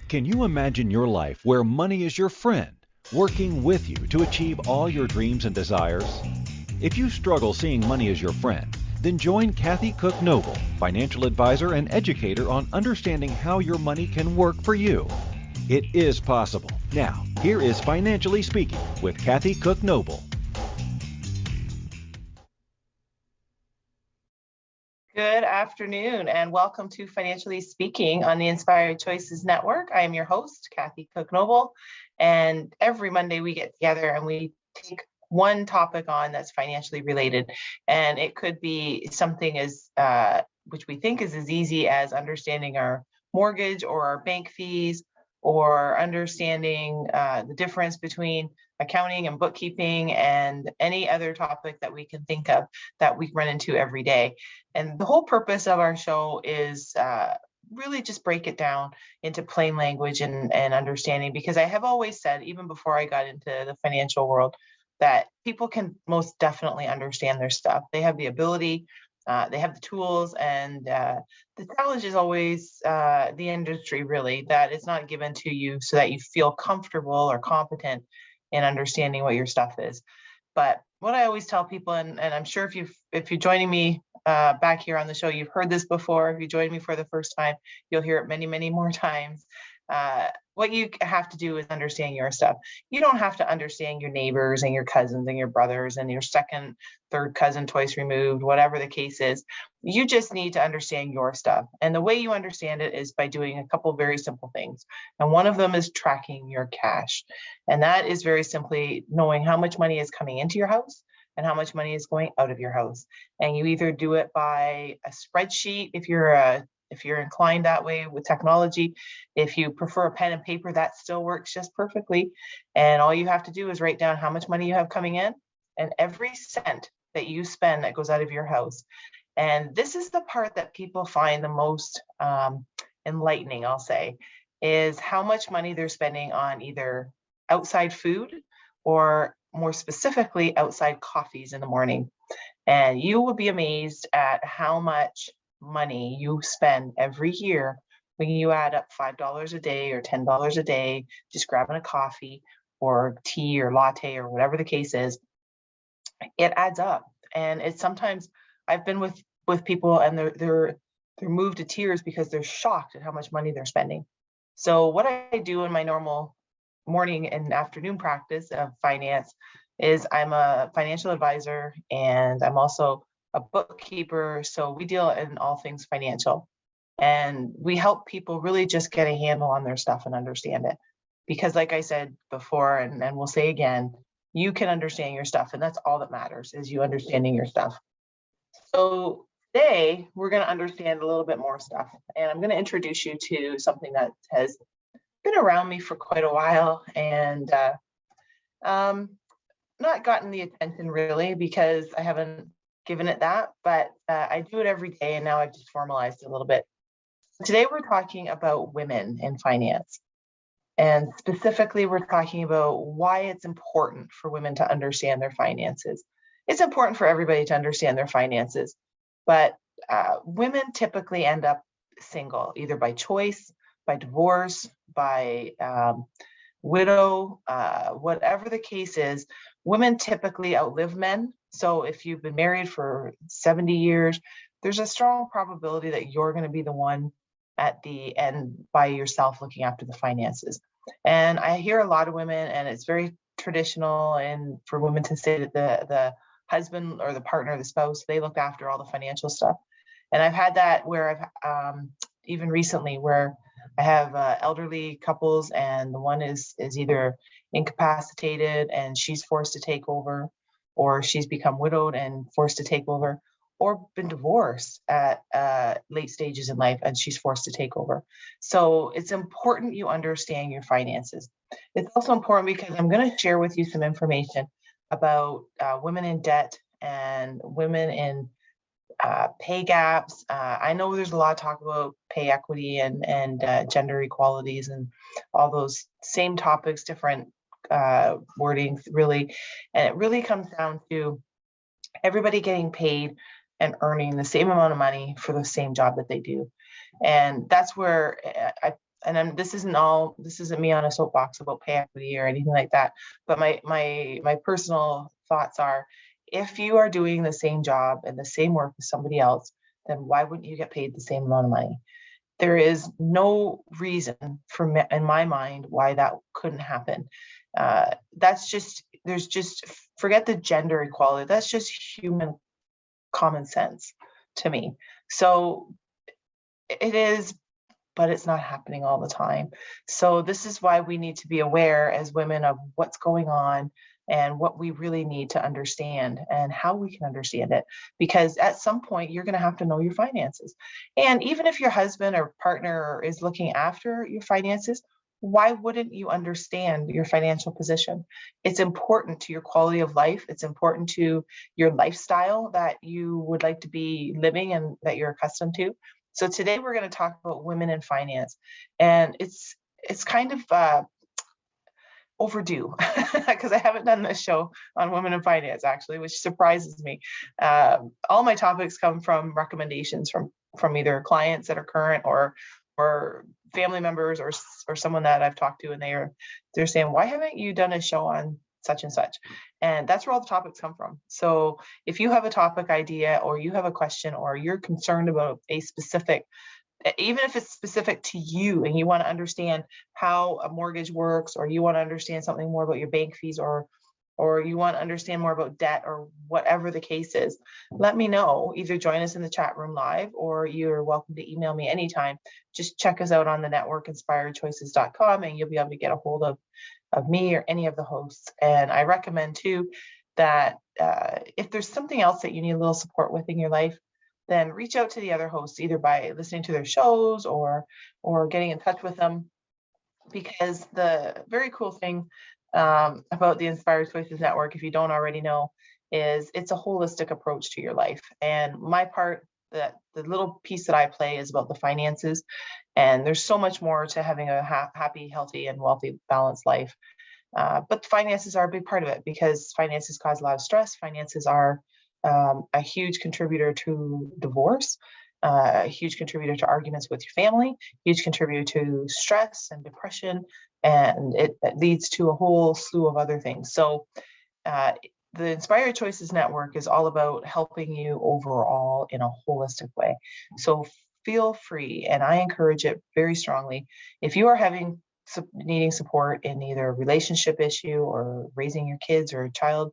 Can you imagine your life where money is your friend, working with you to achieve all your dreams and desires? If you struggle seeing money as your friend, then join Kathy Cook Noble, financial advisor and educator on understanding how your money can work for you. It is possible. Now, here is Financially Speaking with Kathy Cook Noble. Good afternoon and welcome to Financially Speaking on the Inspired Choices Network. I am your host, Kathy Cook Noble, and every Monday we get together and we take one topic on that's financially related. And it could be something as which we think is as easy as understanding our mortgage or our bank fees, or understanding the difference between accounting and bookkeeping and any other topic that we can think of that we run into every day. And the whole purpose of our show is really just break it down into plain language and understanding, because I have always said, even before I got into the financial world, that people can most definitely understand their stuff. They have the ability, they have the tools, and the challenge is always the industry, really, that it's not given to you so that you feel comfortable or competent in understanding what your stuff is. But what I always tell people, and I'm sure if you're joining me back here on the show, you've heard this before. If you join me for the first time, you'll hear it many, many more times. What you have to do is understand your stuff. You don't have to understand your neighbors and your cousins and your brothers and your second, third cousin twice removed, whatever the case is. You just need to understand your stuff. And the way you understand it is by doing a couple of very simple things. And one of them is tracking your cash. And that is very simply knowing how much money is coming into your house and how much money is going out of your house. And you either do it by a spreadsheet if you're inclined that way with technology. If you prefer a pen and paper, that still works just perfectly. And all you have to do is write down how much money you have coming in and every cent that you spend that goes out of your house. And this is the part that people find the most enlightening, I'll say, is how much money they're spending on either outside food or more specifically outside coffees in the morning. And you will be amazed at how much money you spend every year when you add up $5 a day or $10 a day, just grabbing a coffee or tea or latte or whatever the case is. It adds up. And it's sometimes I've been with people and they're moved to tears because they're shocked at how much money they're spending. So what I do in my normal morning and afternoon practice of finance is I'm a financial advisor and I'm also a bookkeeper. So we deal in all things financial, and we help people really just get a handle on their stuff and understand it. Because like I said before, and we'll say again, you can understand your stuff, and that's all that matters, is you understanding your stuff. So today we're going to understand a little bit more stuff, and I'm going to introduce you to something that has been around me for quite a while and not gotten the attention really because I haven't given it that, but I do it every day, and now I've just formalized it a little bit. Today we're talking about women in finance, and specifically we're talking about why it's important for women to understand their finances. It's important for everybody to understand their finances, but women typically end up single, either by choice, by divorce, by widow, whatever the case is. Women typically outlive men. So if you've been married for 70 years, there's a strong probability that you're going to be the one at the end by yourself looking after the finances. And I hear a lot of women, and it's very traditional and for women to say that the husband or the partner, the spouse, they look after all the financial stuff. And I've had that where I've even recently where I have elderly couples, and the one is either incapacitated and she's forced to take over, or she's become widowed and forced to take over, or been divorced at late stages in life and she's forced to take over. So it's important you understand your finances. It's also important because I'm going to share with you some information about women in debt and women in pay gaps. I know there's a lot of talk about pay equity and gender equalities and all those same topics, different wordings really. And it really comes down to everybody getting paid and earning the same amount of money for the same job that they do. And that's where this isn't me on a soapbox about pay equity or anything like that, but my personal thoughts are, if you are doing the same job and the same work as somebody else, then why wouldn't you get paid the same amount of money? There is no reason in my mind why that couldn't happen. Forget the gender equality. That's just human common sense to me. So it is, but it's not happening all the time. So this is why we need to be aware as women of what's going on and what we really need to understand and how we can understand it. Because at some point, you're going to have to know your finances. And even if your husband or partner is looking after your finances, why wouldn't you understand your financial position? It's important to your quality of life. It's important to your lifestyle that you would like to be living and that you're accustomed to. So today we're going to talk about women in finance, and it's kind of overdue because I haven't done this show on women in finance actually, which surprises me. All my topics come from recommendations from either clients that are current or family members or someone that I've talked to, and they're saying, why haven't you done a show on such and such? And that's where all the topics come from. So if you have a topic idea or you have a question or you're concerned about a specific, even if it's specific to you and you want to understand how a mortgage works, or you want to understand something more about your bank fees, or you want to understand more about debt, or whatever the case is, let me know. Either join us in the chat room live, or you're welcome to email me anytime. Just check us out on the network, inspiredchoices.com, and you'll be able to get a hold of me or any of the hosts. And I recommend too that if there's something else that you need a little support with in your life, then reach out to the other hosts, either by listening to their shows or getting in touch with them. Because the very cool thing about the Inspired Choices Network, if you don't already know, is it's a holistic approach to your life. And my part, the little piece that I play, is about the finances. And there's so much more to having a happy, healthy, and wealthy, balanced life. But finances are a big part of it, because finances cause a lot of stress. Finances are a huge contributor to divorce, a huge contributor to arguments with your family, huge contributor to stress and depression, and it leads to a whole slew of other things. So the Inspired Choices Network is all about helping you overall in a holistic way. So feel free, and I encourage it very strongly, if you are needing support in either a relationship issue or raising your kids or a child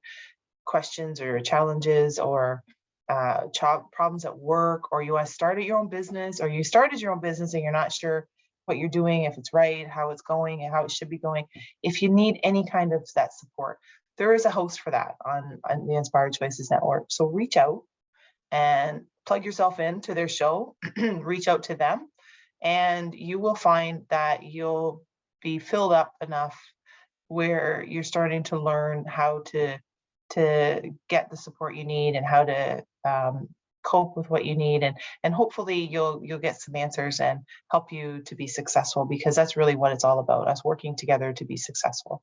questions or challenges, or problems at work, or you want to start your own business, or you started your own business and you're not sure what you're doing, if it's right, how it's going, and how it should be going. If you need any kind of that support, there is a host for that on the Inspired Choices Network. So reach out and plug yourself into their show, reach out to them, and you will find that you'll be filled up enough where you're starting to learn how to get the support you need and how to cope with what you need, and hopefully you'll get some answers and help you to be successful, because that's really what it's all about, us working together to be successful.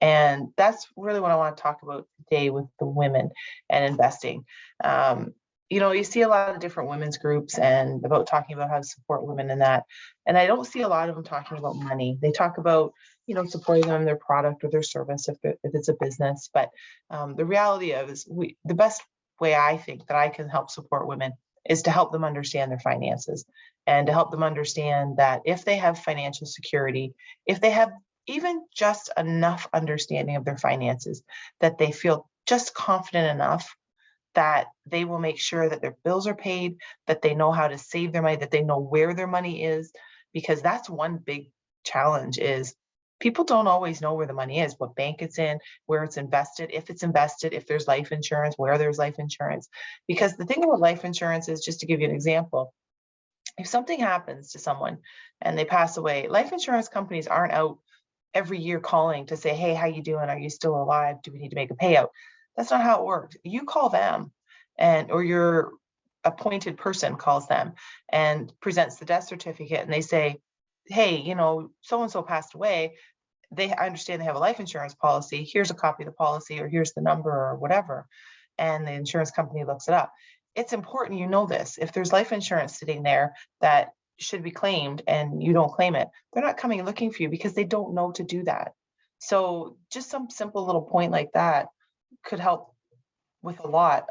And that's really what I want to talk about today with the women and investing. You see a lot of different women's groups and about talking about how to support women in that. And I don't see a lot of them talking about money. They talk about, supporting them in their product or their service if it's a business. But the reality is the best way I think that I can help support women is to help them understand their finances, and to help them understand that if they have financial security, if they have even just enough understanding of their finances, that they feel just confident enough that they will make sure that their bills are paid, that they know how to save their money, that they know where their money is. Because that's one big challenge, is people don't always know where the money is, what bank it's in, where it's invested, if there's life insurance, where there's life insurance. Because the thing about life insurance is, just to give you an example, if something happens to someone and they pass away, life insurance companies aren't out every year calling to say, hey, how you doing? Are you still alive? Do we need to make a payout? That's not how it works. You call them, or your appointed person calls them and presents the death certificate, and they say, hey, so-and-so passed away. I understand they have a life insurance policy. Here's a copy of the policy, or here's the number, or whatever. And the insurance company looks it up. It's important you know this. If there's life insurance sitting there that should be claimed and you don't claim it, they're not coming looking for you because they don't know to do that. So just some simple little point like that could help with a lot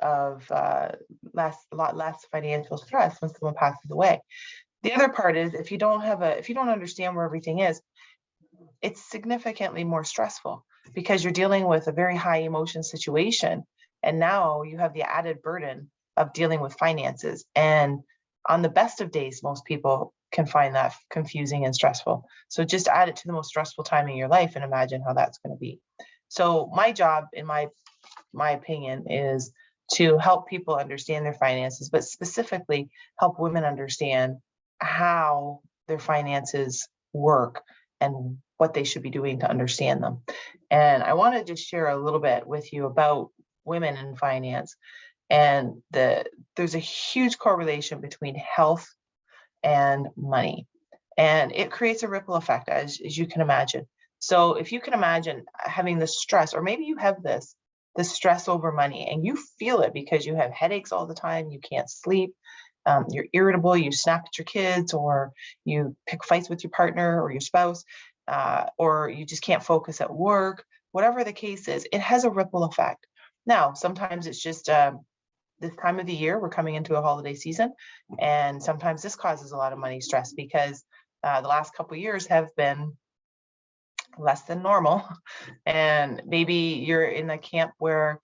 less financial stress when someone passes away. The other part is if you don't understand where everything is, it's significantly more stressful because you're dealing with a very high emotion situation. And now you have the added burden of dealing with finances. And on the best of days, most people can find that confusing and stressful. So just add it to the most stressful time in your life and imagine how that's going to be. So my job, in my opinion, is to help people understand their finances, but specifically help women understand how their finances work and what they should be doing to understand them. And I want to just share a little bit with you about women in finance. And there's a huge correlation between health and money. And it creates a ripple effect, as you can imagine. So if you can imagine having the stress, or maybe you have the stress over money and you feel it because you have headaches all the time, you can't sleep, you're irritable, you snap at your kids, or you pick fights with your partner or your spouse, or you just can't focus at work, whatever the case is, it has a ripple effect. Now, sometimes it's just this time of the year, we're coming into a holiday season, and sometimes this causes a lot of money stress because the last couple of years have been less than normal. And maybe you're in a camp where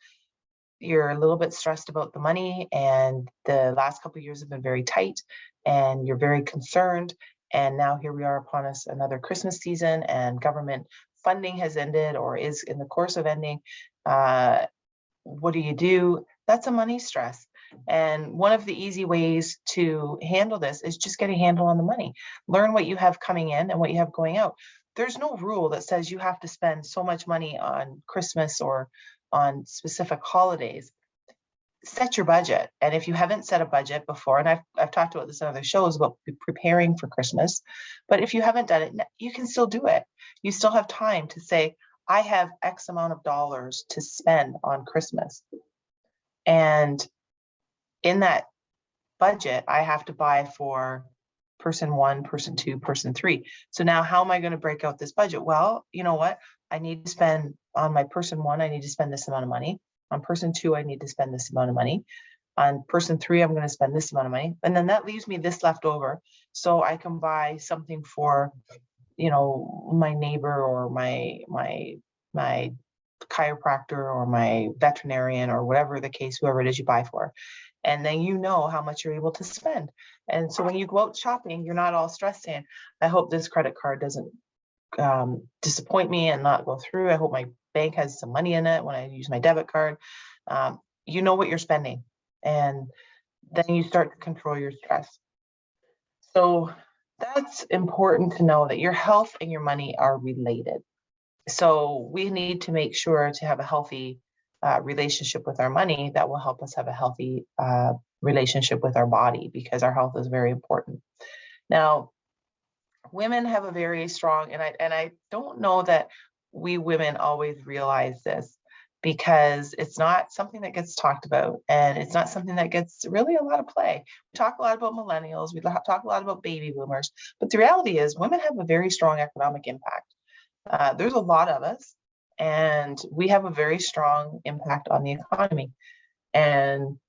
you're a little bit stressed about the money, and the last couple of years have been very tight, and you're very concerned. And now here we are upon us another Christmas season, and government funding has ended or is in the course of ending. What do? That's a money stress. And one of the easy ways to handle this is just get a handle on the money. Learn what you have coming in and what you have going out. There's no rule that says you have to spend so much money on Christmas or on specific holidays. Set your budget. And if you haven't set a budget before, and I've talked about this in other shows about preparing for Christmas, but if you haven't done it, you can still do it. You still have time to say, I have X amount of dollars to spend on Christmas. And in that budget, I have to buy for person one, person two, person three. So now how am I going to break out this budget? Well, you know what? I need to spend on my person one, I need to spend this amount of money. On person two, I need to spend this amount of money. On person three, I'm going to spend this amount of money. And then that leaves me this left over. So I can buy something for, my neighbor or my chiropractor or my veterinarian or whatever the case, whoever it is you buy for. And then you know how much you're able to spend. And so when you go out shopping, you're not all stressed saying, I hope this credit card doesn't disappoint me and not go through. I hope my bank has some money in it when I use my debit card. You know what you're spending, and then you start to control your stress. So that's important to know, that your health and your money are related. So we need to make sure to have a healthy relationship with our money that will help us have a healthy relationship with our body, because our health is very important. Now, women have a very strong, and I don't know that we women always realize this, because it's not something that gets talked about, and it's not something that gets really a lot of play. We talk a lot about millennials, we talk a lot about baby boomers, but the reality is women have a very strong economic impact. There's a lot of us, and we have a very strong impact on the economy. And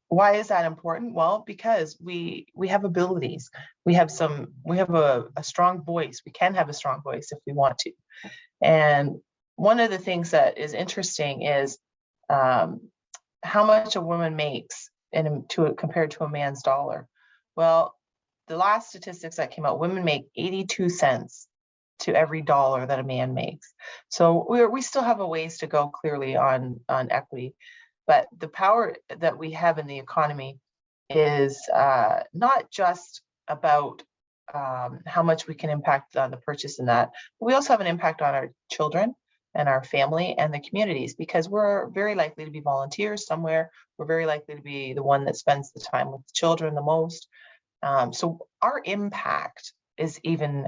why is that important? Well, because we have abilities. We have a strong voice. We can have a strong voice if we want to. And one of the things that is interesting is how much a woman makes compared to a man's dollar. Well, the last statistics that came out, women make 82 cents to every dollar that a man makes. So we still have a ways to go, clearly, on equity. But the power that we have in the economy is not just about how much we can impact on the purchase in that, but we also have an impact on our children and our family and the communities, because we're very likely to be volunteers somewhere. We're very likely to be the one that spends the time with the children the most. So our impact is even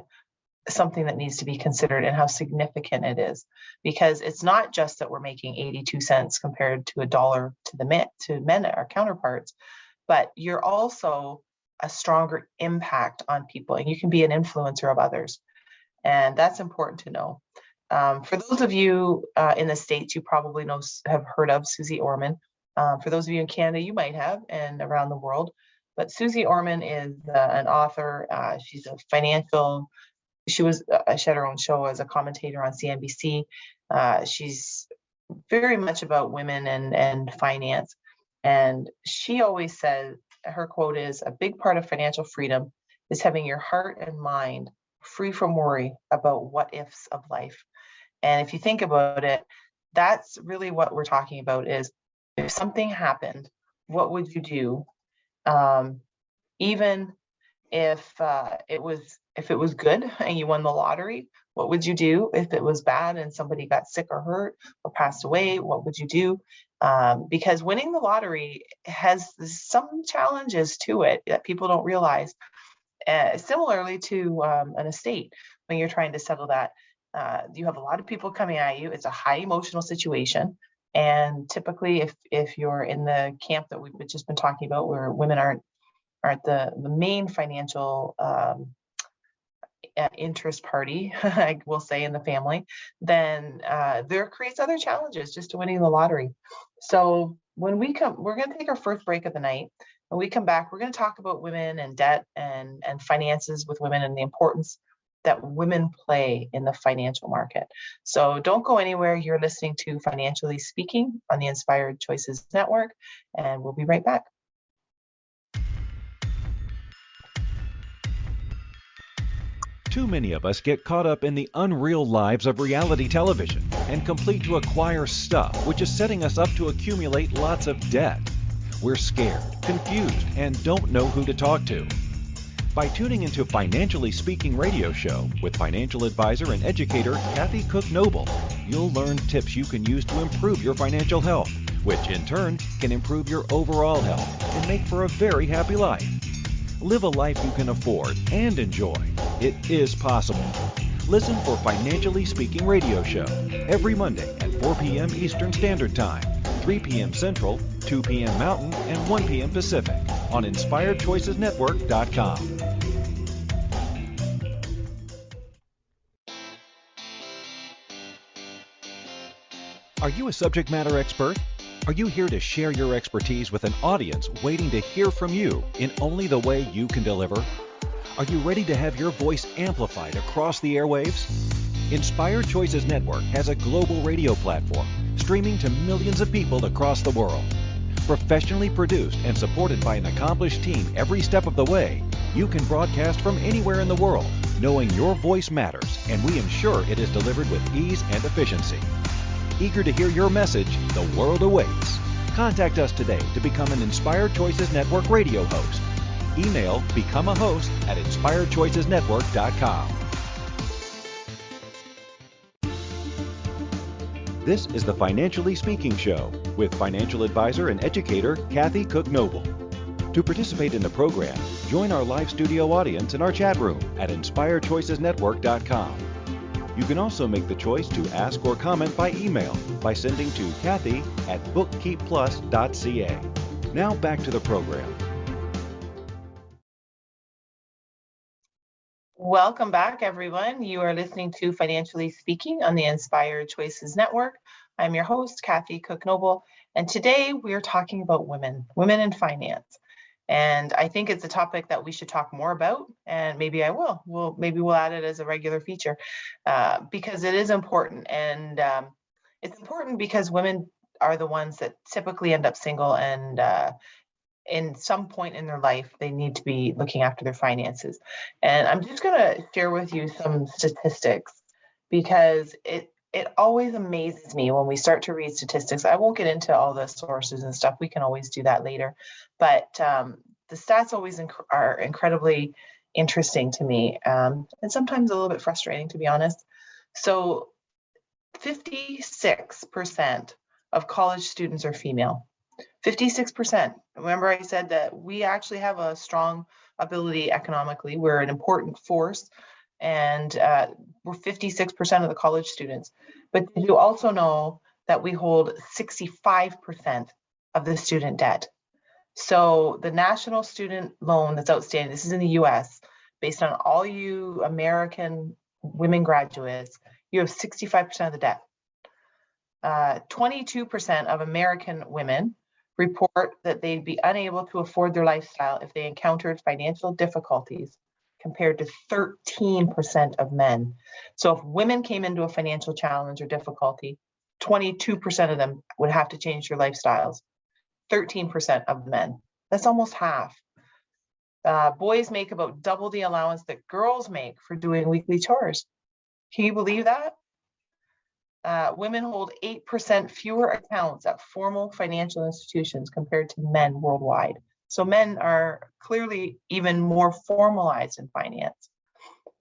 something that needs to be considered, and how significant it is, because it's not just that we're making 82 cents compared to $1 to men, our counterparts, but you're also a stronger impact on people, and you can be an influencer of others. And that's important to know. For those of you in the States, you probably have heard of Susie Orman. For those of you in Canada, you might have, and around the world. But Susie Orman is an author. She's a financial. She had her own show as a commentator on CNBC. She's very much about women and finance. And she always says, her quote is, "A big part of financial freedom is having your heart and mind free from worry about what ifs of life." And if you think about it, that's really what we're talking about is, if something happened, what would you do? Even if it was good and you won the lottery, what would you do? If it was bad and somebody got sick or hurt or passed away, what would you do? Because winning the lottery has some challenges to it that people don't realize. Similarly to an estate, when you're trying to settle that, you have a lot of people coming at you. It's a high emotional situation. And typically, if you're in the camp that we've just been talking about, where women aren't the main financial interest party, I will say, in the family, then there creates other challenges just to winning the lottery. So when we're going to take our first break of the night. When we come back, we're going to talk about women and debt and finances with women and the importance that women play in the financial market. So don't go anywhere. You're listening to Financially Speaking on the Inspired Choices Network, and we'll be right back. Too many of us get caught up in the unreal lives of reality television and complete to acquire stuff, which is setting us up to accumulate lots of debt. We're scared, confused, and don't know who to talk to. By tuning into Financially Speaking radio show with financial advisor and educator Kathy Cook Noble, you'll learn tips you can use to improve your financial health, which in turn can improve your overall health and make for a very happy life. Live a life you can afford and enjoy. It is possible. Listen for Financially Speaking radio show every Monday at 4 p.m. Eastern Standard Time, 3 p.m. Central, 2 p.m. Mountain, and 1 p.m. Pacific on InspiredChoicesNetwork.com. Are you a subject matter expert? Are you here to share your expertise with an audience waiting to hear from you in only the way you can deliver? Are you ready to have your voice amplified across the airwaves? Inspired Choices Network has a global radio platform streaming to millions of people across the world. Professionally produced and supported by an accomplished team every step of the way, you can broadcast from anywhere in the world, knowing your voice matters, and we ensure it is delivered with ease and efficiency. Eager to hear your message, the world awaits. Contact us today to become an Inspired Choices Network radio host. Email becomeahost@inspiredchoicesnetwork.com. This is the Financially Speaking Show with financial advisor and educator Kathy Cook Noble. To participate in the program, join our live studio audience in our chat room at inspiredchoicesnetwork.com. You can also make the choice to ask or comment by email by sending to Kathy@bookkeepplus.ca. Now back to the program. Welcome back, everyone. You are listening to Financially Speaking on the Inspired Choices Network. I'm your host, Kathy Cook Noble, and today we are talking about women in finance. And I think it's a topic that we should talk more about, and maybe I will. Maybe we'll add it as a regular feature because it is important. And it's important because women are the ones that typically end up single, and in some point in their life, they need to be looking after their finances. And I'm just going to share with you some statistics because it always amazes me when we start to read statistics. I won't get into all the sources and stuff. We can always do that later. But the stats always are incredibly interesting to me, and sometimes a little bit frustrating, to be honest. So 56% of college students are female. 56%. Remember I said that we actually have a strong ability economically. We're an important force, and we're 56% of the college students. But did you also know that we hold 65% of the student debt? So the national student loan that's outstanding, this is in the US, based on all you American women graduates, you have 65% of the debt. 22% of American women report that they'd be unable to afford their lifestyle if they encountered financial difficulties, compared to 13% of men. So if women came into a financial challenge or difficulty, 22% of them would have to change their lifestyles. 13% of men. That's almost half. Boys make about double the allowance that girls make for doing weekly chores. Can you believe that? Women hold 8% fewer accounts at formal financial institutions compared to men worldwide. So men are clearly even more formalized in finance.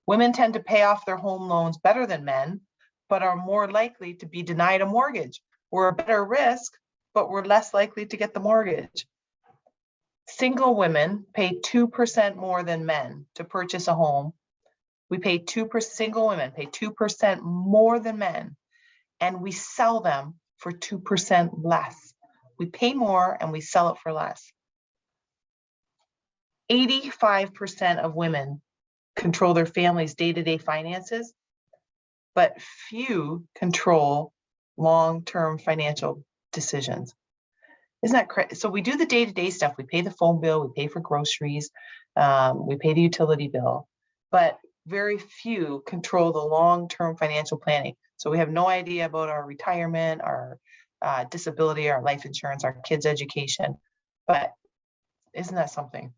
Women tend to pay off their home loans better than men, but are more likely to be denied a mortgage. We're a better risk, but we're less likely to get the mortgage. Single women pay 2% more than men to purchase a home. Single women pay 2% more than men, and we sell them for 2% less. We pay more and we sell it for less. 85% of women control their family's day-to-day finances, but few control long-term financial decisions. Isn't that crazy? So we do the day-to-day stuff. We pay the phone bill, we pay for groceries, we pay the utility bill, but very few control the long-term financial planning. So we have no idea about our retirement, our disability, our life insurance, our kids' education. But isn't that something?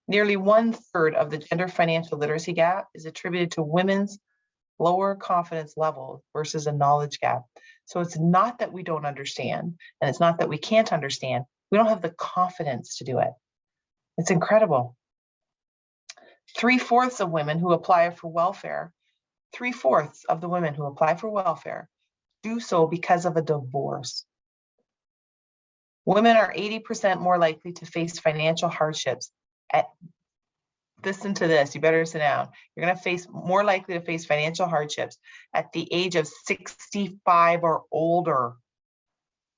Nearly 1/3 of the gender financial literacy gap is attributed to women's lower confidence level versus a knowledge gap. So it's not that we don't understand, and it's not that we can't understand. We don't have the confidence to do it. It's incredible. 3/4 of women who apply for welfare, 3/4 of the women who apply for welfare do so because of a divorce. Women are 80% more likely to face financial hardships listen to this, you better sit down. You're going to more likely to face financial hardships at the age of 65 or older.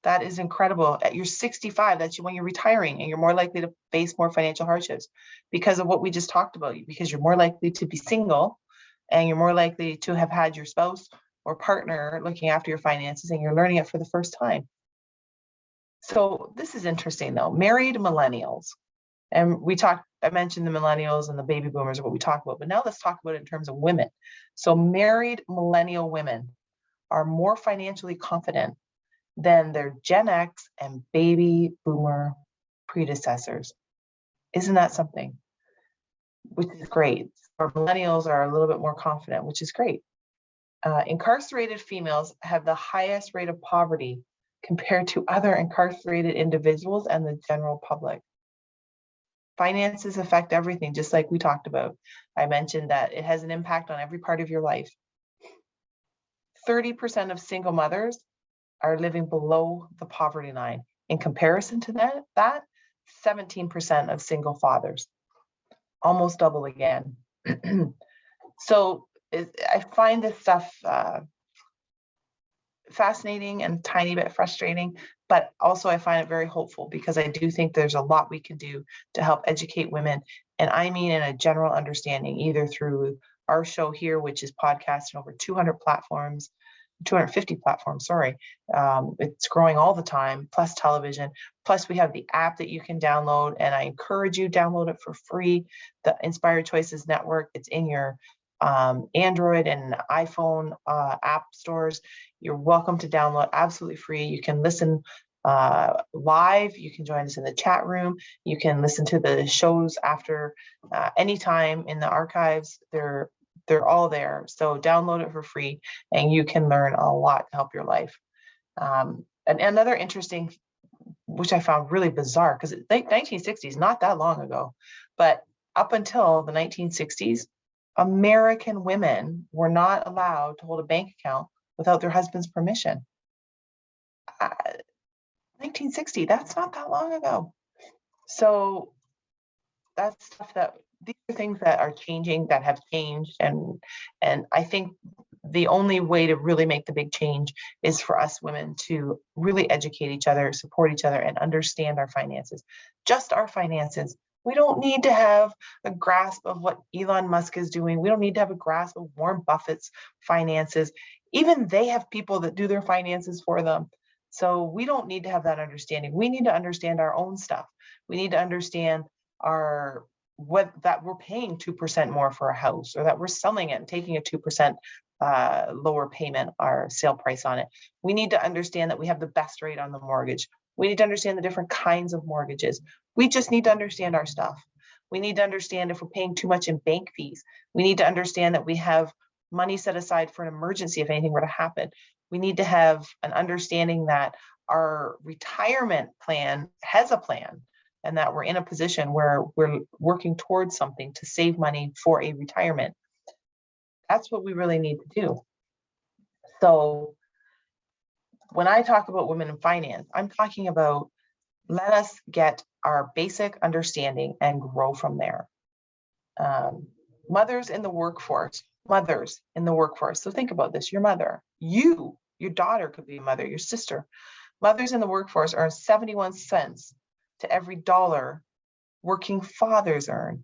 That is incredible. At your 65, that's when you're retiring, and you're more likely to face more financial hardships because of what we just talked about, because you're more likely to be single, and you're more likely to have had your spouse or partner looking after your finances, and you're learning it for the first time. So this is interesting though. Married millennials. And I mentioned the millennials and the baby boomers are what we talk about, but now let's talk about it in terms of women. So married millennial women are more financially confident than their Gen X and baby boomer predecessors. Isn't that something? Which is great. Our millennials are a little bit more confident, which is great. Incarcerated females have the highest rate of poverty compared to other incarcerated individuals and the general public. Finances affect everything, just like we talked about. I mentioned that it has an impact on every part of your life. 30% of single mothers are living below the poverty line. In comparison to that 17% of single fathers, almost double again. So I find this stuff fascinating and a tiny bit frustrating, but also I find it very hopeful because I do think there's a lot we can do to help educate women. And I mean in a general understanding, either through our show here, which is podcasted over 250 platforms, sorry. It's growing all the time, plus television. Plus we have the app that you can download, and I encourage you download it for free, the Inspired Choices Network. It's in your Android and iPhone app stores. You're welcome to download, absolutely free. You can listen live. You can join us in the chat room. You can listen to the shows after anytime in the archives. They're all there. So download it for free, and you can learn a lot to help your life. And another interesting, which I found really bizarre, because the 1960s, not that long ago, but up until the 1960s, American women were not allowed to hold a bank account without their husband's permission. 1960, that's not that long ago. So that's stuff that these are things that are changing, that have changed, and I think the only way to really make the big change is for us women to really educate each other, support each other, and understand our finances, just our finances. We don't need to have a grasp of what Elon Musk is doing. We don't need to have a grasp of Warren Buffett's finances. Even they have people that do their finances for them. So we don't need to have that understanding. We need to understand our own stuff. We need to understand that we're paying 2% more for a house, or that we're selling it and taking a 2% lower payment, our sale price on it. We need to understand that we have the best rate on the mortgage. We need to understand the different kinds of mortgages. We just need to understand our stuff. We need to understand if we're paying too much in bank fees. We need to understand that we have money set aside for an emergency if anything were to happen. We need to have an understanding that our retirement plan has a plan, and that we're in a position where we're working towards something to save money for a retirement. That's what we really need to do. So when I talk about women in finance, I'm talking about, let us get our basic understanding and grow from there. Mothers in the workforce. So think about this, your mother, your daughter could be a mother, your sister. Mothers in the workforce earn 71 cents to every dollar working fathers earn.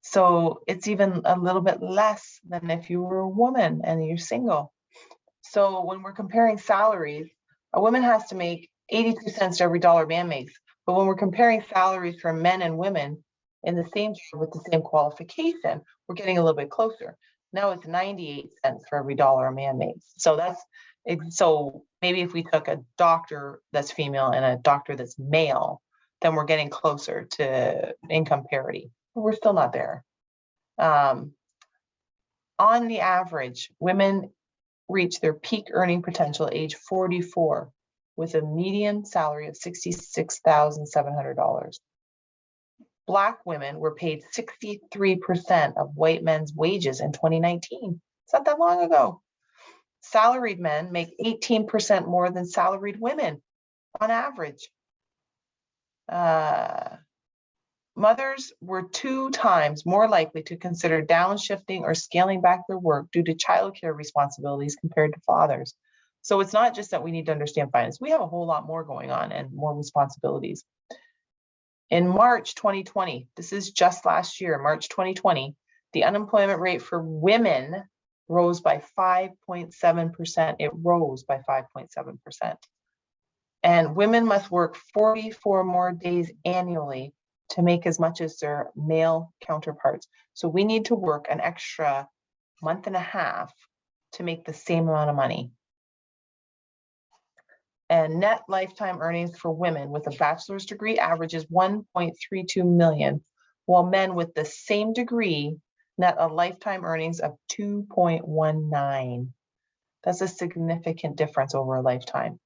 So it's even a little bit less than if you were a woman and you're single. So when we're comparing salaries, a woman has to make 82 cents to every dollar a man makes. But when we're comparing salaries for men and women in the same job with the same qualification, we're getting a little bit closer. Now it's 98 cents for every dollar a man makes. So maybe if we took a doctor that's female and a doctor that's male, then we're getting closer to income parity. But we're still not there. On the average, women reach their peak earning potential at age 44 with a median salary of $66,700. Black women were paid 63% of white men's wages in 2019. It's not that long ago. Salaried men make 18% more than salaried women on average. Mothers were 2 times more likely to consider downshifting or scaling back their work due to childcare responsibilities compared to fathers. So it's not just that we need to understand finance. We have a whole lot more going on and more responsibilities. In March 2020, this is just last year, March 2020, the unemployment rate for women rose by 5.7%. It rose by 5.7%. And women must work 44 more days annually to make as much as their male counterparts. So we need to work an extra month and a half to make the same amount of money. And net lifetime earnings for women with a bachelor's degree averages 1.32 million, while men with the same degree net a lifetime earnings of 2.19. That's a significant difference over a lifetime.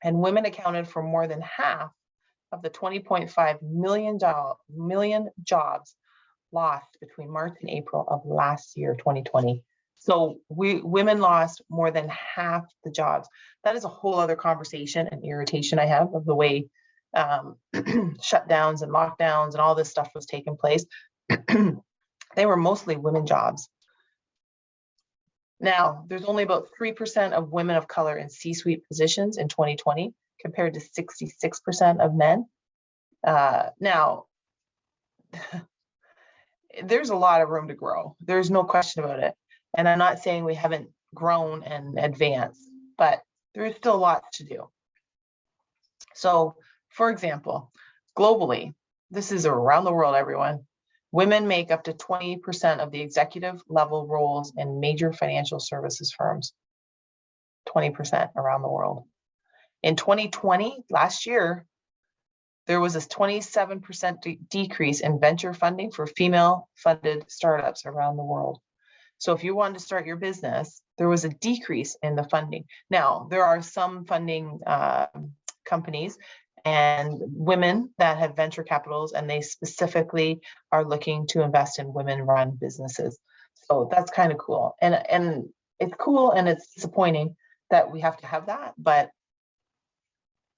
And women accounted for more than half of the 20.5 million jobs lost between March and April of last year, 2020. So women lost more than half the jobs. That is a whole other conversation and irritation I have of the way shutdowns and lockdowns and all this stuff was taking place. They were mostly women jobs. Now, there's only about 3% of women of color in C-suite positions in 2020 compared to 66% of men. Now, there's a lot of room to grow. There's no question about it. And I'm not saying we haven't grown and advanced, but there's still lots to do. So, for example, globally, this is around the world, everyone, women make up to 20% of the executive level roles in major financial services firms. 20% around the world. In 2020, last year, there was a 27% decrease in venture funding for female-funded startups around the world. So if you wanted to start your business, there was a decrease in the funding. Now, there are some funding companies and women that have venture capitals, and they specifically are looking to invest in women-run businesses. So that's kind of cool. And it's cool and it's disappointing that we have to have that, but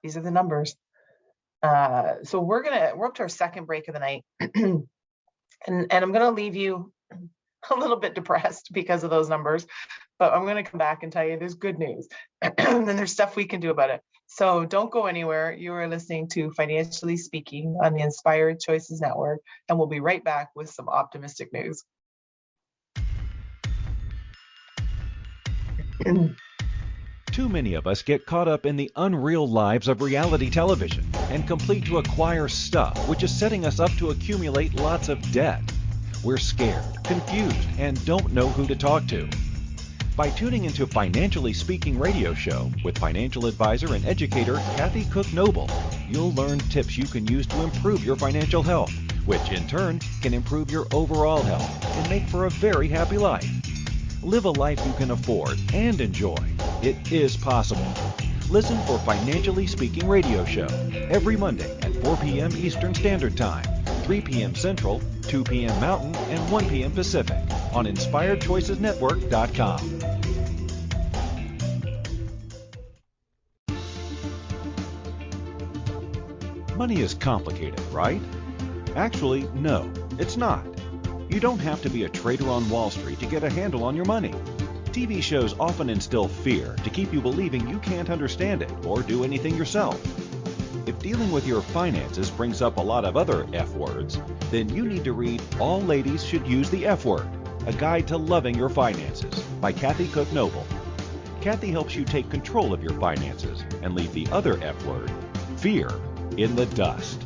these are the numbers. So we're up to our second break of the night. and I'm gonna leave you a little bit depressed because of those numbers, but I'm going to come back and tell you there's good news. And there's stuff we can do about it. So don't go anywhere. You are listening to Financially Speaking on the Inspired Choices Network, and we'll be right back with some optimistic news. Too many of us get caught up in the unreal lives of reality television and complete to acquire stuff, which is setting us up to accumulate lots of debt. We're scared, confused, and don't know who to talk to. By tuning into Financially Speaking radio show with financial advisor and educator Kathy Cook Noble, you'll learn tips you can use to improve your financial health, which in turn can improve your overall health and make for a very happy life. Live a life you can afford and enjoy. It is possible. Listen for Financially Speaking radio show every Monday at 4 p.m. Eastern Standard Time, 3 p.m. Central, 2 p.m. Mountain, and 1 p.m. Pacific on InspiredChoicesNetwork.com. Money is complicated, right? Actually, no, it's not. You don't have to be a trader on Wall Street to get a handle on your money. TV shows often instill fear to keep you believing you can't understand it or do anything yourself. If dealing with your finances brings up a lot of other F words, then you need to read All Ladies Should Use the F Word, A Guide to Loving Your Finances by Kathy Cook Noble. Kathy helps you take control of your finances and leave the other F word, fear, in the dust.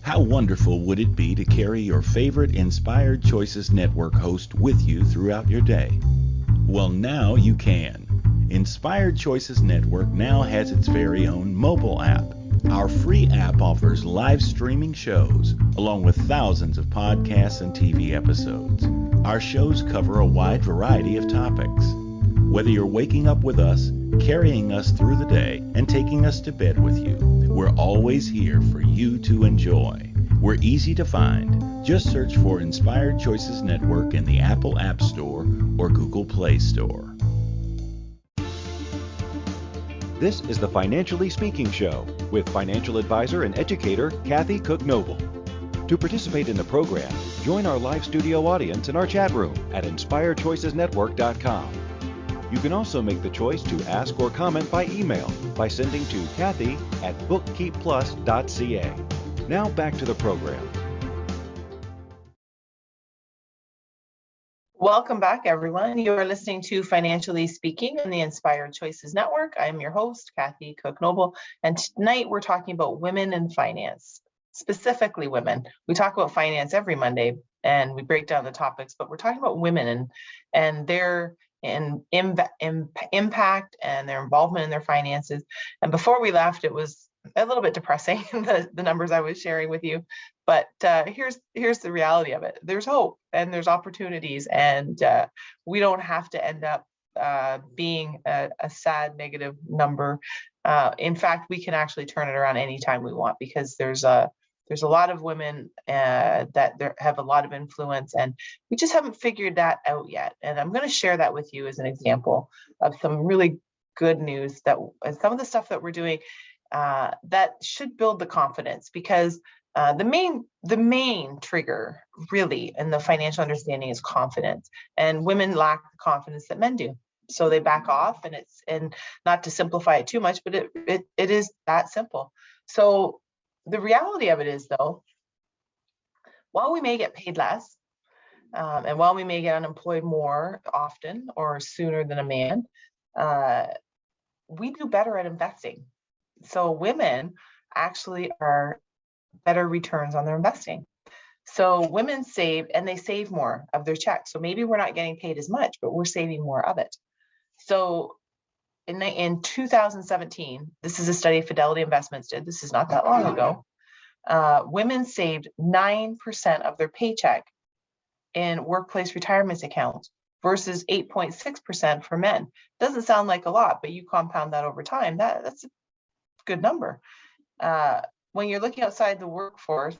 How wonderful would it be to carry your favorite Inspired Choices Network host with you throughout your day? Well, now you can. Inspired Choices Network now has its very own mobile app. Our free app offers live streaming shows, along with thousands of podcasts and TV episodes. Our shows cover a wide variety of topics. Whether you're waking up with us, carrying us through the day, and taking us to bed with you, we're always here for you to enjoy. We're easy to find. Just search for Inspired Choices Network in the Apple App Store or Google Play Store. This is the Financially Speaking Show with financial advisor and educator Kathy Cook Noble. To participate in the program, join our live studio audience in our chat room at InspiredChoicesNetwork.com. You can also make the choice to ask or comment by email by sending to Kathy@bookkeepplus.ca. Now back to the program. Welcome back, everyone. You are listening to Financially Speaking on the Inspired Choices Network. I'm your host, Kathy Cook Noble, and tonight we're talking about women in finance, specifically women. We talk about finance every Monday, and we break down the topics, but we're talking about women and their impact and their involvement in their finances. And before we left, it was a little bit depressing, the numbers I was sharing with you. But here's the reality of it. There's hope and there's opportunities, and we don't have to end up being a sad negative number. In fact, we can actually turn it around anytime we want, because there's a lot of women that have a lot of influence, and we just haven't figured that out yet. And I'm going to share that with you as an example of some really good news, that some of the stuff that we're doing that should build the confidence, because the main trigger really in the financial understanding is confidence, and women lack the confidence that men do. So they back off, and not to simplify it too much, but it is that simple. So the reality of it is, though, while we may get paid less, and while we may get unemployed more often or sooner than a man, we do better at investing. So women actually are better returns on their investing. So women save, and they save more of their checks. So maybe we're not getting paid as much, but we're saving more of it. So in 2017, this is a study Fidelity Investments did. This is not that long ago. Women saved 9% of their paycheck in workplace retirement accounts versus 8.6% for men. Doesn't sound like a lot, but you compound that over time, that's a good number. When you're looking outside the workforce,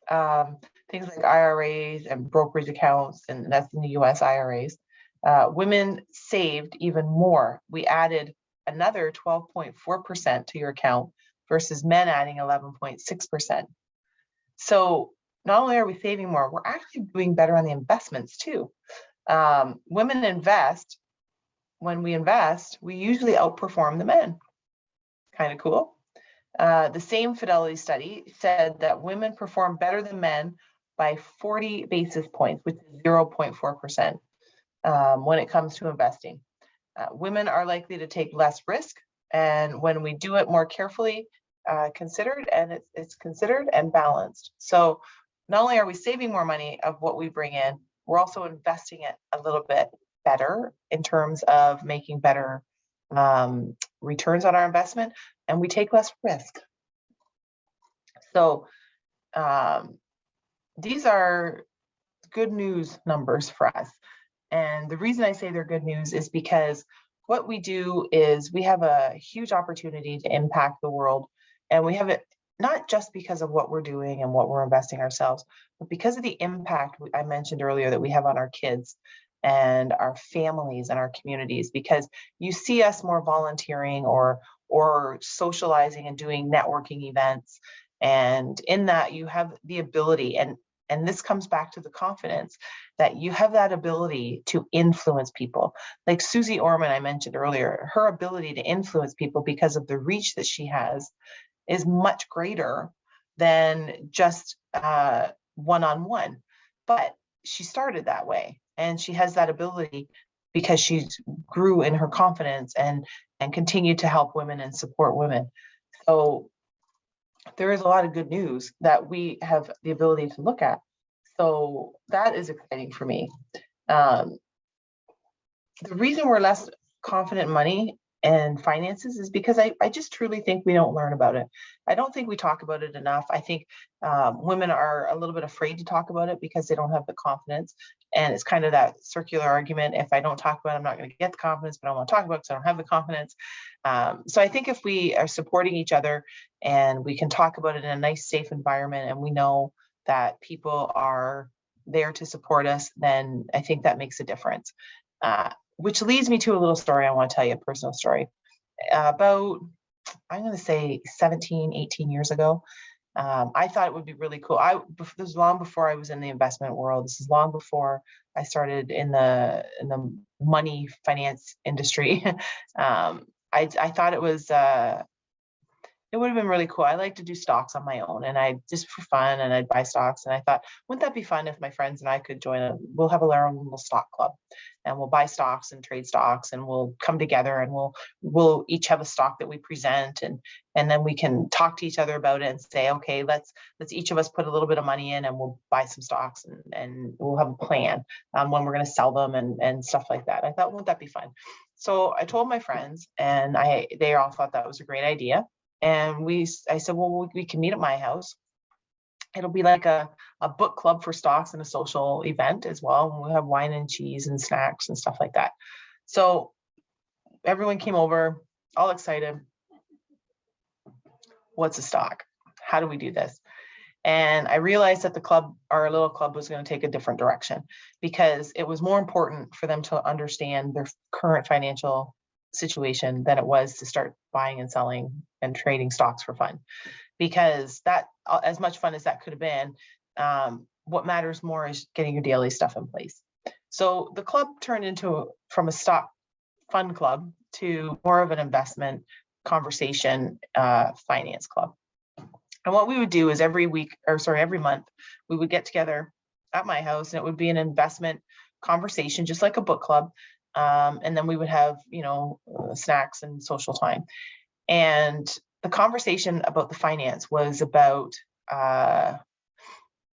things like IRAs and brokerage accounts, and that's in the U.S. IRAs, women saved even more. We added another 12.4% to your account versus men adding 11.6%. So not only are we saving more, we're actually doing better on the investments too. Women invest. When we invest, we usually outperform the men. Kind of cool. The same Fidelity study said that women perform better than men by 40 basis points, which is 0.4%, when it comes to investing. Women are likely to take less risk, and when we do it more carefully considered, and it's considered and balanced. So not only are we saving more money of what we bring in, we're also investing it a little bit better in terms of making better returns on our investment, and we take less risk. So these are good news numbers for us. And the reason I say they're good news is because what we do is we have a huge opportunity to impact the world. And we have it not just because of what we're doing and what we're investing ourselves, but because of the impact I mentioned earlier that we have on our kids and our families and our communities. Because you see us more volunteering or socializing and doing networking events. And in that, you have the ability, and this comes back to the confidence, that you have that ability to influence people. Like Susie Orman, I mentioned earlier, her ability to influence people because of the reach that she has is much greater than just one-on-one. But she started that way, and she has that ability because she grew in her confidence and continued to help women and support women. So there is a lot of good news that we have the ability to look at. So that is exciting for me. The reason we're less confident in money and finances is because I just truly think we don't learn about it. I don't think we talk about it enough. I think women are a little bit afraid to talk about it because they don't have the confidence. And it's kind of that circular argument. If I don't talk about it, I'm not going to get the confidence, but I want to talk about it because I don't have the confidence. So I think if we are supporting each other and we can talk about it in a nice, safe environment, and we know that people are there to support us, then I think that makes a difference. Which leads me to a little story I want to tell you, a personal story. About, I'm going to say 17, 18 years ago, I thought it would be really cool. This was long before I was in the investment world. This is long before I started in the money finance industry. I thought it would have been really cool. I like to do stocks on my own, and I just for fun, and I'd buy stocks. And I thought, wouldn't that be fun if my friends and I could join we'll have our own little stock club, and we'll buy stocks and trade stocks, and we'll come together, and we'll each have a stock that we present, and then we can talk to each other about it and say, okay, let's each of us put a little bit of money in, and we'll buy some stocks, and we'll have a plan on when we're going to sell them and stuff like that. I thought, wouldn't that be fun? So I told my friends, and they all thought that was a great idea. And I said, well, we can meet at my house. It'll be like a book club for stocks and a social event as well. And we'll have wine and cheese and snacks and stuff like that. So everyone came over, all excited. What's a stock? How do we do this? And I realized that our little club was going to take a different direction, because it was more important for them to understand their current financial situation than it was to start buying and selling and trading stocks for fun. Because that, as much fun as that could have been, what matters more is getting your daily stuff in place. So the club turned from a stock fun club to more of an investment conversation finance club. And what we would do is every month, we would get together at my house, and it would be an investment conversation, just like a book club. And then we would have, snacks and social time. And the conversation about the finance was about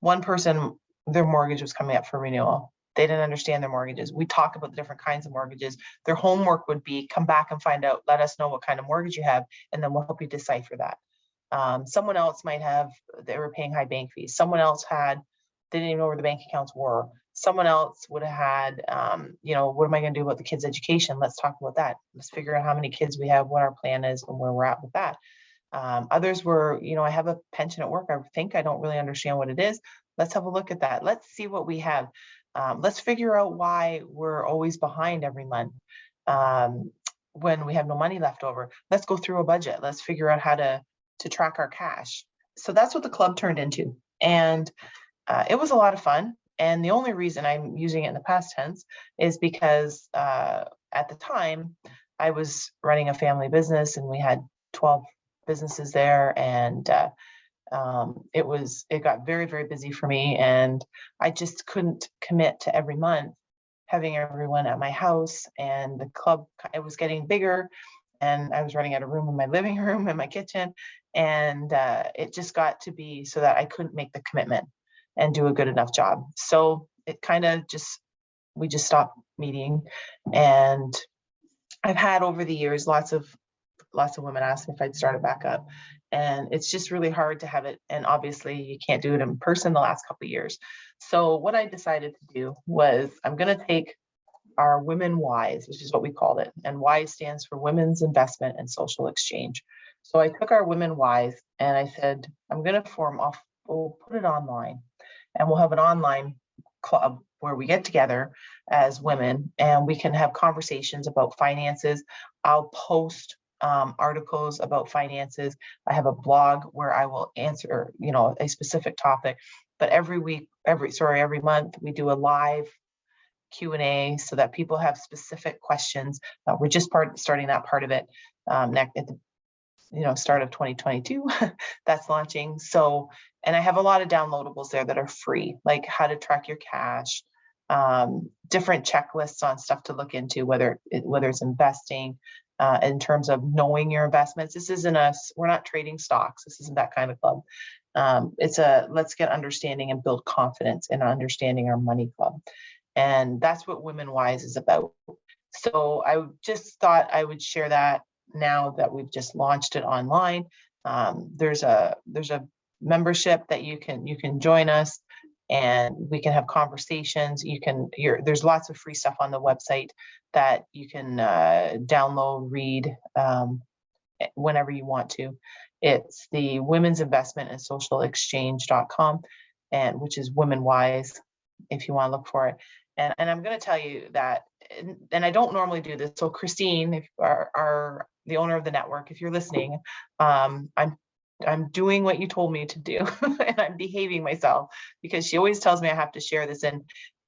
one person, their mortgage was coming up for renewal. They didn't understand their mortgages. We talk about the different kinds of mortgages. Their homework would be, come back and find out, let us know what kind of mortgage you have, and then we'll help you decipher that. Someone else might have, they were paying high bank fees. Someone else they didn't even know where the bank accounts were. Someone else would have had, what am I going to do about the kids' education? Let's talk about that. Let's figure out how many kids we have, what our plan is, and where we're at with that. Others were, I have a pension at work. I don't really understand what it is. Let's have a look at that. Let's see what we have. Let's figure out why we're always behind every month when we have no money left over. Let's go through a budget. Let's figure out how to to track our cash. So that's what the club turned into. And it was a lot of fun. And the only reason I'm using it in the past tense is because at the time I was running a family business and we had 12 businesses there. And it got very, very busy for me. And I just couldn't commit to every month having everyone at my house, and the club, it was getting bigger, and I was running out of room in my living room and my kitchen. And it just got to be so that I couldn't make the commitment and do a good enough job. So it kind of we just stopped meeting. And I've had over the years, lots of women ask me if I'd start it back up. And it's just really hard to have it. And obviously you can't do it in person the last couple of years. So what I decided to do was I'm going to take our Women W.I.S E, which is what we called it. And W.I.S E stands for Women's Investment and Social Exchange. So I took our Women W.I.S E and I said, I'm going to we'll put it online, and we'll have an online club where we get together as women and we can have conversations about finances. I'll post articles about finances. I have a blog where I will answer, a specific topic. But every month we do a live Q&A so that people have specific questions. We're just starting that part of it next at the start of 2022. That's launching. So, and I have a lot of downloadables there that are free, like how to track your cash, different checklists on stuff to look into, whether it's investing, in terms of knowing your investments. This isn't we're not trading stocks. This isn't that kind of club. It's let's get understanding and build confidence in understanding our money club. And that's what Women W.I.S E is about. So I just thought I would share that now that we've just launched it online. There's a membership that you can join us, and we can have conversations. There's lots of free stuff on the website that you can download, read whenever you want to. It's the Women's Investment and Social Exchange.com, and which is Women W.I.S E if you want to look for it. And I'm going to tell you that, and I don't normally do this. So Christine, if are the owner of the network, if you're listening, I'm doing what you told me to do, and I'm behaving myself, because she always tells me I have to share this, and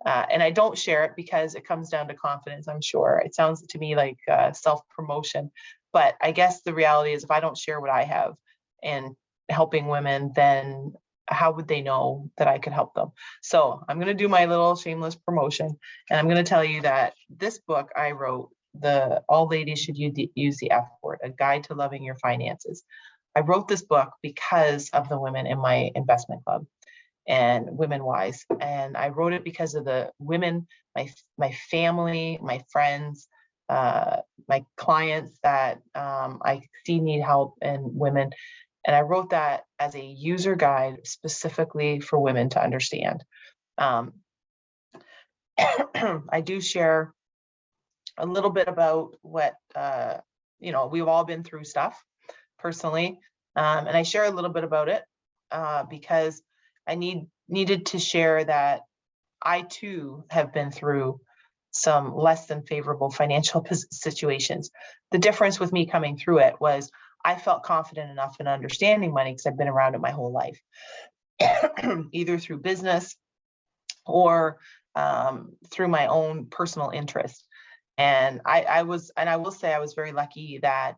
I don't share it because it comes down to confidence. I'm sure it sounds to me like self-promotion, but I guess the reality is if I don't share what I have in helping women, then how would they know that I could help them? So I'm going to do my little shameless promotion, and I'm going to tell you that this book I wrote, All Ladies Should Use the F Word, A Guide to Loving Your Finances. I wrote this book because of the women in my investment club and Women W.I.S E. And I wrote it because of the women, my family, my friends, my clients that I see need help, and women. And I wrote that as a user guide specifically for women to understand. I do share a little bit about what, we've all been through stuff personally. And I share a little bit about it because I needed to share that I too have been through some less than favorable financial situations. The difference with me coming through it was I felt confident enough in understanding money because I've been around it my whole life, either through business or through my own personal interest. And I will say I was very lucky that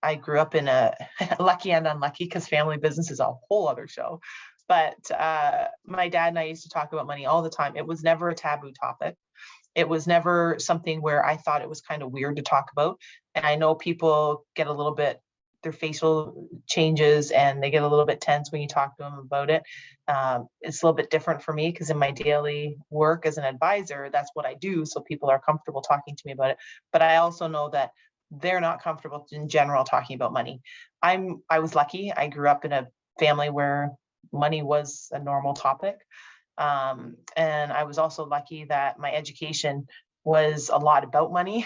I grew up in a lucky and unlucky, because family business is a whole other show. But my dad and I used to talk about money all the time. It was never a taboo topic. It was never something where I thought it was kind of weird to talk about. And I know people get a little bit, their facial changes and they get a little bit tense when you talk to them about it. It's a little bit different for me because in my daily work as an advisor, that's what I do. So people are comfortable talking to me about it. But I also know that they're not comfortable in general talking about money. I was lucky. I grew up in a family where money was a normal topic. And I was also lucky that my education was a lot about money.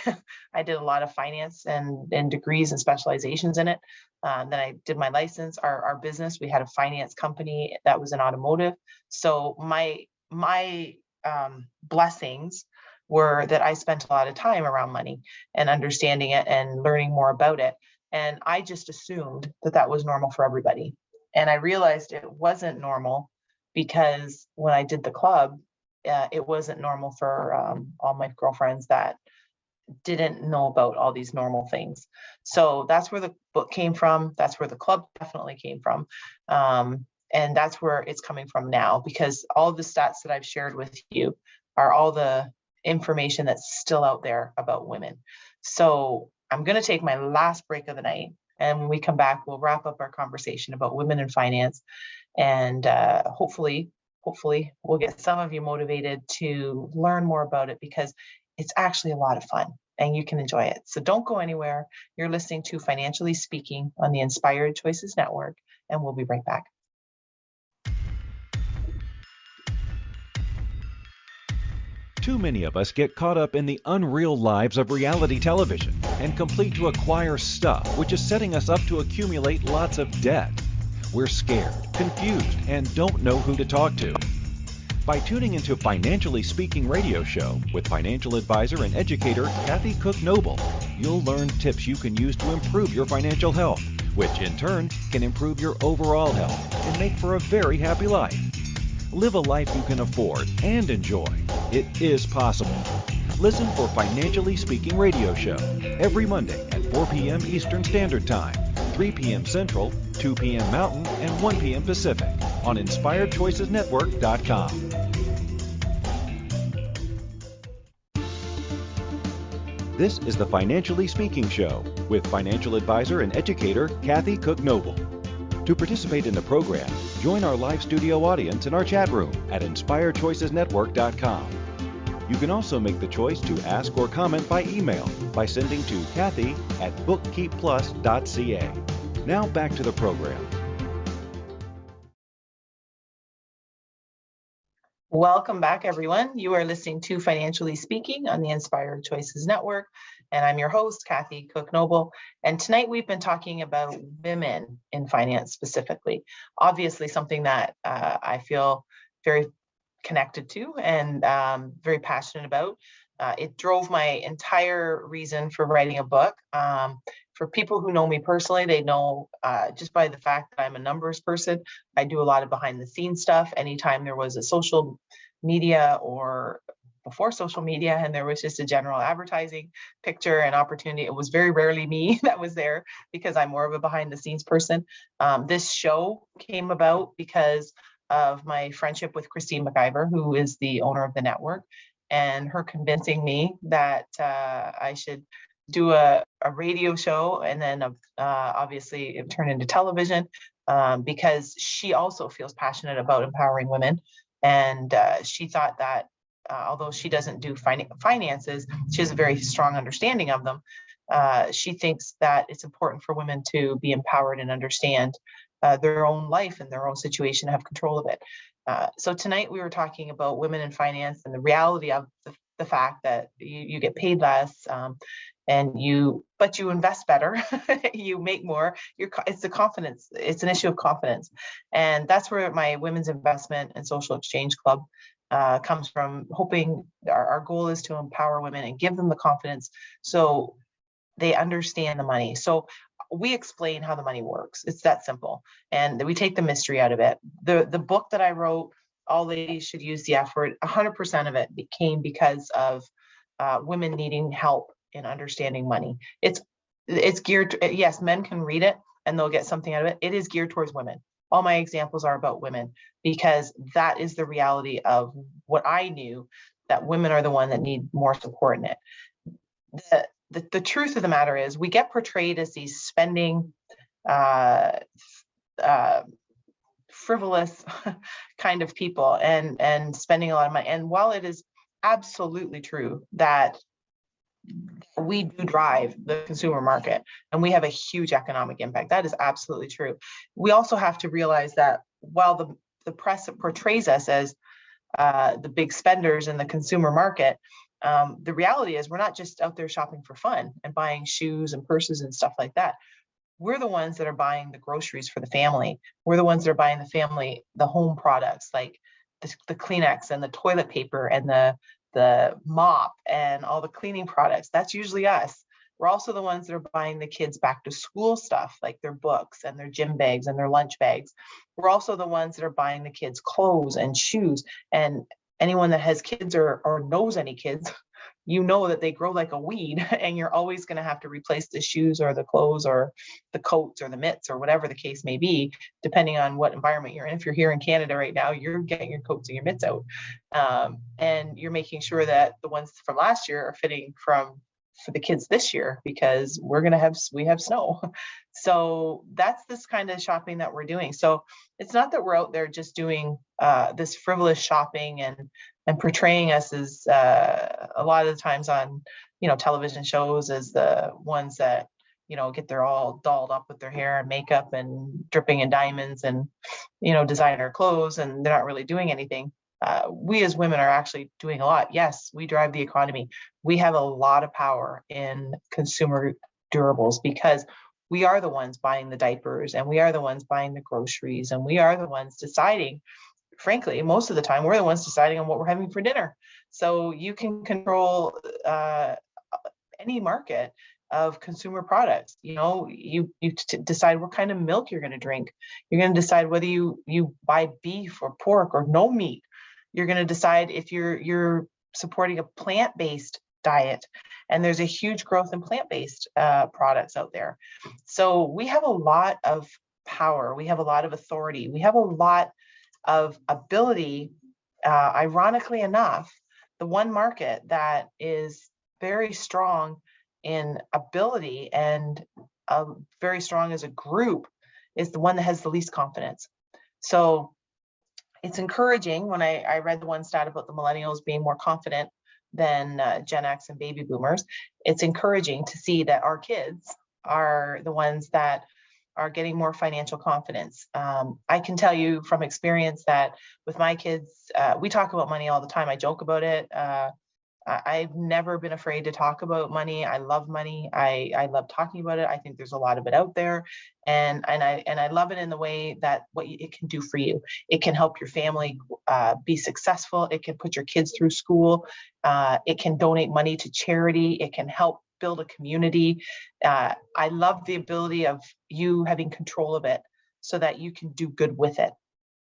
I did a lot of finance and degrees and specializations in it. Then I did my license. Our business, we had a finance company that was in automotive. So my blessings were that I spent a lot of time around money and understanding it and learning more about it. And I just assumed that that was normal for everybody. And I realized it wasn't normal because when I did the club, it wasn't normal for all my girlfriends that didn't know about all these normal things. So that's where the book came from. That's where the club definitely came from. And that's where it's coming from now, because all the stats that I've shared with you are all the information that's still out there about women. So I'm going to take my last break of the night. And when we come back, we'll wrap up our conversation about women in finance. And hopefully we'll get some of you motivated to learn more about it, because it's actually a lot of fun and you can enjoy it. So don't go anywhere. You're listening to Financially Speaking on the Inspired Choices Network, and we'll be right back. Too many of us get caught up in the unreal lives of reality television and complete to acquire stuff, which is setting us up to accumulate lots of debt. We're scared, confused, and don't know who to talk to. By tuning into Financially Speaking radio show with financial advisor and educator Kathy Cook Noble, you'll learn tips you can use to improve your financial health, which in turn can improve your overall health and make for a very happy life. Live a life you can afford and enjoy. It is possible. Listen for Financially Speaking radio show every Monday at 4 p.m. Eastern Standard Time, 3 p.m. Central, 2 p.m. Mountain, and 1 p.m. Pacific on InspiredChoicesNetwork.com. This is the Financially Speaking Show with financial advisor and educator Kathy Cook Noble. To participate in the program, join our live studio audience in our chat room at InspiredChoicesNetwork.com. You can also make the choice to ask or comment by email by sending to Kathy@bookkeepplus.ca. Now back to the program. Welcome back, everyone. You are listening to Financially Speaking on the Inspired Choices Network, and I'm your host, Kathy Cook Noble. And tonight we've been talking about women in finance specifically. Obviously, something that I feel very connected to and very passionate about. It drove my entire reason for writing a book. For people who know me personally, they know just by the fact that I'm a numbers person, I do a lot of behind the scenes stuff. Anytime there was a social media or before social media and there was just a general advertising picture and opportunity, it was very rarely me that was there because I'm more of a behind the scenes person. This show came about because of my friendship with Christine McIver, who is the owner of the network, and her convincing me that I should do a radio show and then obviously it turned into television because she also feels passionate about empowering women. And she thought that although she doesn't do finances, she has a very strong understanding of them. She thinks that it's important for women to be empowered and understand their own life and their own situation, have control of it. So tonight we were talking about women in finance and the reality of the fact that you get paid less, but you invest better, you make more. It's the confidence. It's an issue of confidence, and that's where my Women's Investment and Social Exchange Club comes from. Hoping our goal is to empower women and give them the confidence so they understand the money. So we explain how the money works. It's that simple, and we take the mystery out of it. The book that I wrote, All Ladies Should Use the Effort, 100% of it came because of women needing help in understanding money. It's geared to, yes, men can read it and they'll get something out of it. It is geared towards women. All my examples are about women because that is the reality of what I knew, that women are the one that need more support in it. The truth of the matter is we get portrayed as these spending, frivolous kind of people and spending a lot of money. And while it is absolutely true that we do drive the consumer market and we have a huge economic impact, that is absolutely true. We also have to realize that while the press portrays us as the big spenders in the consumer market, the reality is we're not just out there shopping for fun and buying shoes and purses and stuff like that. We're the ones that are buying the groceries for the family. We're the ones that are buying the family the home products like the Kleenex and the toilet paper and the mop and all the cleaning products. That's usually us. We're also the ones that are buying the kids back to school stuff, like their books and their gym bags and their lunch bags. We're also the ones that are buying the kids clothes and shoes. And anyone that has kids or knows any kids, you know that they grow like a weed, and you're always going to have to replace the shoes or the clothes or the coats or the mitts or whatever the case may be, depending on what environment you're in. If you're here in Canada right now, you're getting your coats and your mitts out, and you're making sure that the ones from last year are fitting for the kids this year, because we have snow. So that's this kind of shopping that we're doing. So it's not that we're out there just doing this frivolous shopping and portraying us as a lot of the times on television shows as the ones that get their all dolled up with their hair and makeup and dripping in diamonds and designer clothes, and they're not really doing anything. We as women are actually doing a lot. Yes, we drive the economy. We have a lot of power in consumer durables, because we are the ones buying the diapers, and we are the ones buying the groceries, and we are the ones deciding. Frankly, most of the time, we're the ones deciding on what we're having for dinner. So you can control any market of consumer products. You decide what kind of milk you're going to drink. You're going to decide whether you buy beef or pork or no meat. You're going to decide if you're supporting a plant-based diet, and there's a huge growth in plant-based products out there. So we have a lot of power. We have a lot of authority. We have a lot of ability. Ironically enough, the one market that is very strong in ability and very strong as a group is the one that has the least confidence. So it's encouraging when I read the one stat about the millennials being more confident than Gen X and baby boomers. It's encouraging to see that our kids are the ones that are getting more financial confidence. I can tell you from experience that with my kids, we talk about money all the time. I joke about it. I've never been afraid to talk about money. I love money. I love talking about it. I think there's a lot of it out there, and I love it in the way that what it can do for you. It can help your family be successful. It can put your kids through school. It can donate money to charity. It can help build a community. I love the ability of you having control of it so that you can do good with it.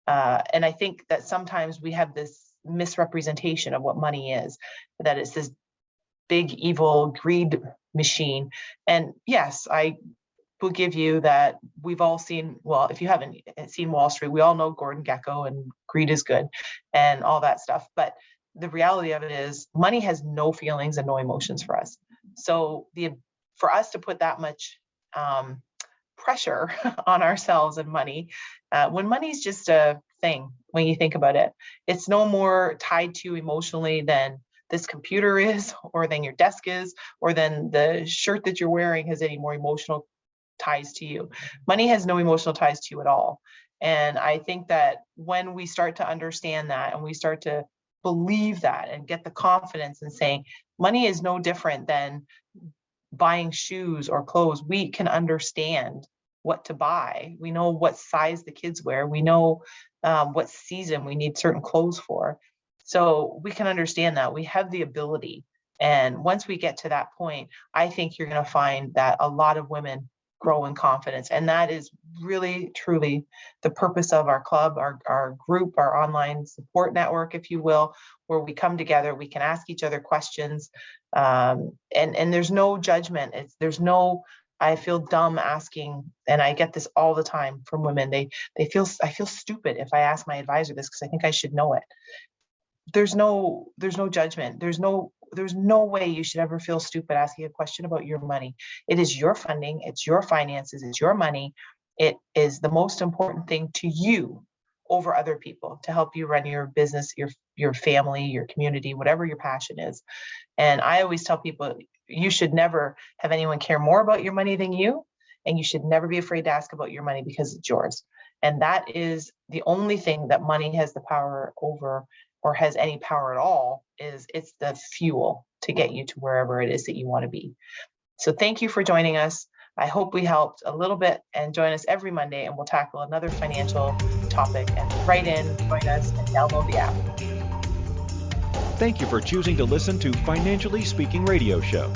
And I think that sometimes we have this misrepresentation of what money is, that it's this big evil greed machine. And yes, I will give you that we've all seen, well, if you haven't seen Wall Street, we all know Gordon Gekko and greed is good and all that stuff. But the reality of it is money has no feelings and no emotions for us. So for us to put that much pressure on ourselves and money, when money's just a thing, when you think about it, it's no more tied to you emotionally than this computer is, or than your desk is, or than the shirt that you're wearing has any more emotional ties to you. Money has no emotional ties to you at all. And I think that when we start to understand that, and we start to believe that and get the confidence in saying money is no different than buying shoes or clothes, we can understand what to buy. We know what size the kids wear. We know what season we need certain clothes for. So we can understand that. We have the ability. And once we get to that point, I think you're going to find that a lot of women grow in confidence. And that is really, truly the purpose of our club, our group, our online support network, if you will, where we come together, we can ask each other questions. And there's no judgment. I feel dumb asking, and I get this all the time from women. I feel stupid if I ask my advisor this because I think I should know it. There's no judgment. There's no way you should ever feel stupid asking a question about your money. It is your funding, it's your finances, it's your money. It is the most important thing to you over other people to help you run your business, your family, your community, whatever your passion is. And I always tell people, you should never have anyone care more about your money than you, and you should never be afraid to ask about your money because it's yours. And that is the only thing that money has the power over, or has any power at all, is it's the fuel to get you to wherever it is that you want to be. So thank you for joining us. I hope we helped a little bit, and join us every Monday and we'll tackle another financial topic. And write in, join us, and download the app. Thank you for choosing to listen to Financially Speaking Radio Show.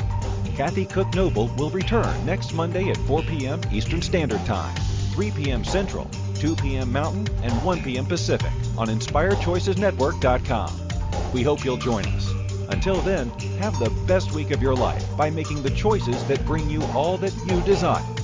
Kathy Cook Noble will return next Monday at 4 p.m. Eastern Standard Time, 3 p.m. Central, 2 p.m. Mountain, and 1 p.m. Pacific on InspiredChoicesNetwork.com. We hope you'll join us. Until then, have the best week of your life by making the choices that bring you all that you desire.